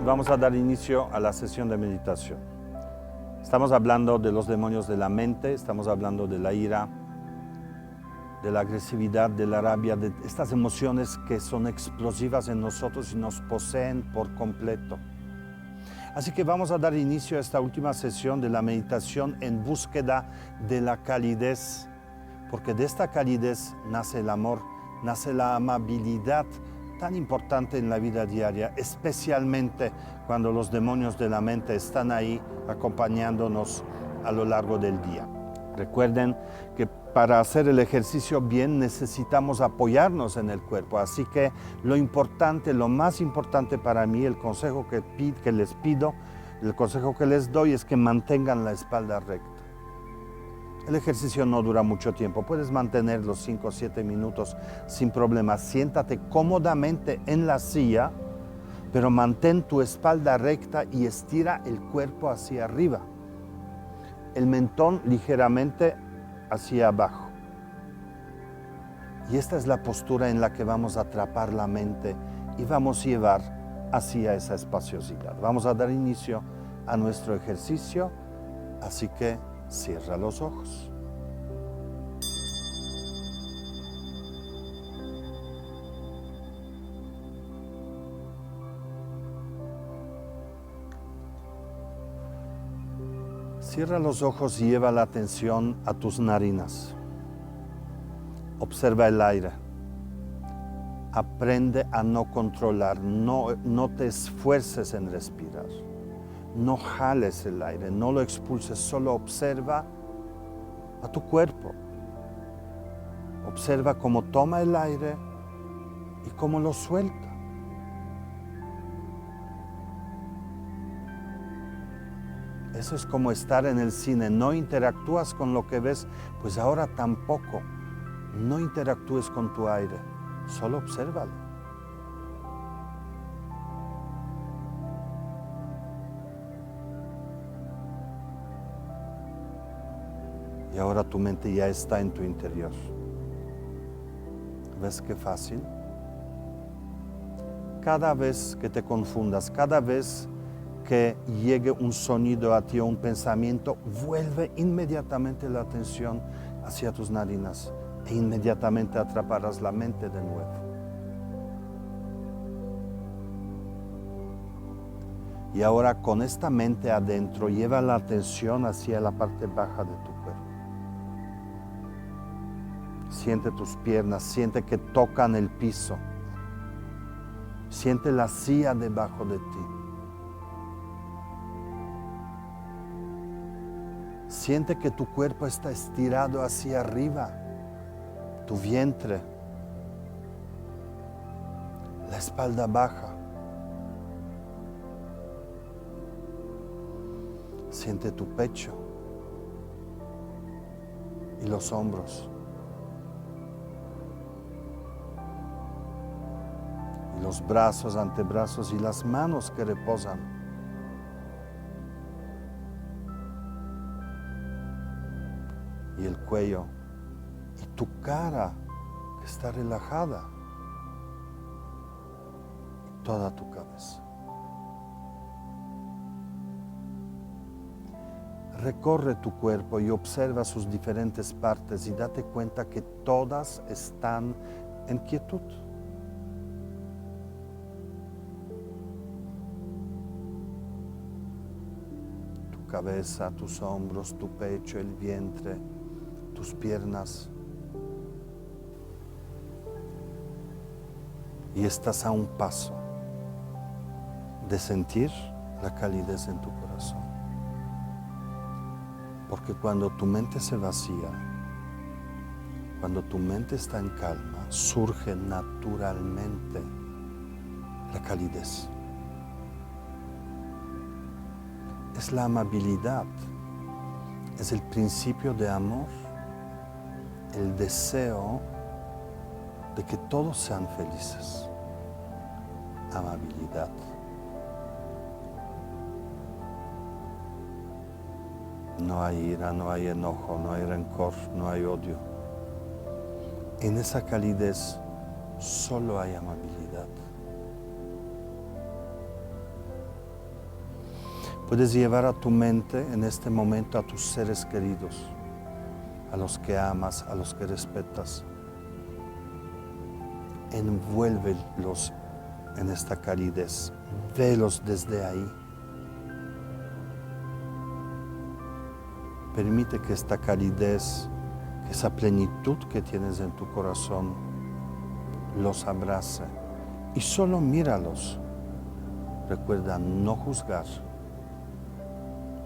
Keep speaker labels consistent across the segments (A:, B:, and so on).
A: vamos a dar inicio a la sesión de meditación. Estamos hablando de los demonios de la mente, estamos hablando de la ira, de la agresividad, de la rabia, de estas emociones que son explosivas en nosotros y nos poseen por completo. Así que vamos a dar inicio a esta última sesión de la meditación en búsqueda de la calidez, porque de esta calidez nace el amor, nace la amabilidad tan importante en la vida diaria, especialmente cuando los demonios de la mente están ahí acompañándonos a lo largo del día. Recuerden que para hacer el ejercicio bien necesitamos apoyarnos en el cuerpo, así que lo importante, lo más importante para mí, el consejo que les pido, el consejo que les doy es que mantengan la espalda recta. El ejercicio no dura mucho tiempo, puedes mantener los 5 o 7 minutos sin problema. Siéntate cómodamente en la silla, pero mantén tu espalda recta y estira el cuerpo hacia arriba. El mentón ligeramente hacia abajo. Y esta es la postura en la que vamos a atrapar la mente y vamos a llevar hacia esa espaciosidad. Vamos a dar inicio a nuestro ejercicio, así que cierra los ojos. Cierra los ojos y lleva la atención a tus narinas. Observa el aire. Aprende a no controlar, no te esfuerces en respirar. No jales el aire, no lo expulses, solo observa a tu cuerpo. Observa cómo toma el aire y cómo lo suelta. Eso es como estar en el cine, no interactúas con lo que ves, pues ahora tampoco. No interactúes con tu aire, solo obsérvalo. Y ahora tu mente ya está en tu interior. ¿Ves qué fácil? Cada vez que te confundas, cada vez que llegue un sonido a ti o un pensamiento, vuelve inmediatamente la atención hacia tus narinas e inmediatamente atraparás la mente de nuevo. Y ahora con esta mente adentro, lleva la atención hacia la parte baja de tu cuerpo. Siente tus piernas, siente que tocan el piso. Siente la silla debajo de ti. Siente que tu cuerpo está estirado hacia arriba, tu vientre, la espalda baja. Siente tu pecho y los hombros. Y los brazos, antebrazos y las manos que reposan. Y el cuello, y tu cara que está relajada, y toda tu cabeza. Recorre tu cuerpo y observa sus diferentes partes y date cuenta que todas están en quietud. Tu cabeza, tus hombros, tu pecho, el vientre, tus piernas, y estás a un paso de sentir la calidez en tu corazón, porque cuando tu mente se vacía, cuando tu mente está en calma, surge naturalmente la calidez. Es la amabilidad, es el principio de amor, el deseo de que todos sean felices. Amabilidad. No hay ira, no hay enojo, no hay rencor, no hay odio. En esa calidez solo hay amabilidad. Puedes llevar a tu mente en este momento a tus seres queridos, a los que amas, a los que respetas. Envuélvelos en esta calidez, velos desde ahí. Permite que esta calidez, que esa plenitud que tienes en tu corazón, los abrace y solo míralos. Recuerda no juzgar,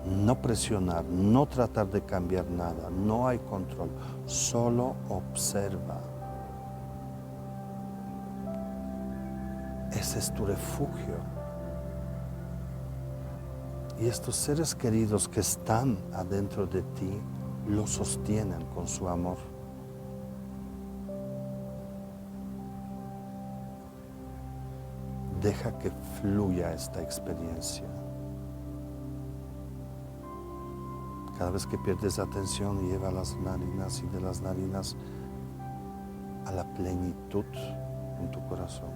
A: no presionar, no tratar de cambiar nada, no hay control, solo observa. Ese es tu refugio. Y estos seres queridos que están adentro de ti, lo sostienen con su amor. Deja que fluya esta experiencia. Cada vez que pierdes atención, lleva las narinas y de las narinas a la plenitud en tu corazón.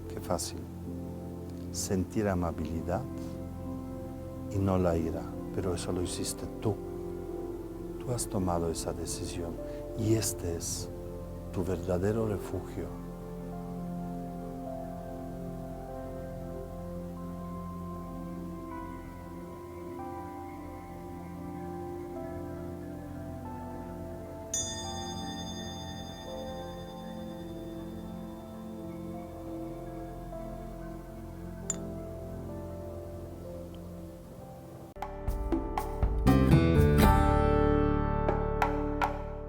A: Qué fácil. Sentir amabilidad y no la ira, pero eso lo hiciste tú. Tú has tomado esa decisión y este es tu verdadero refugio.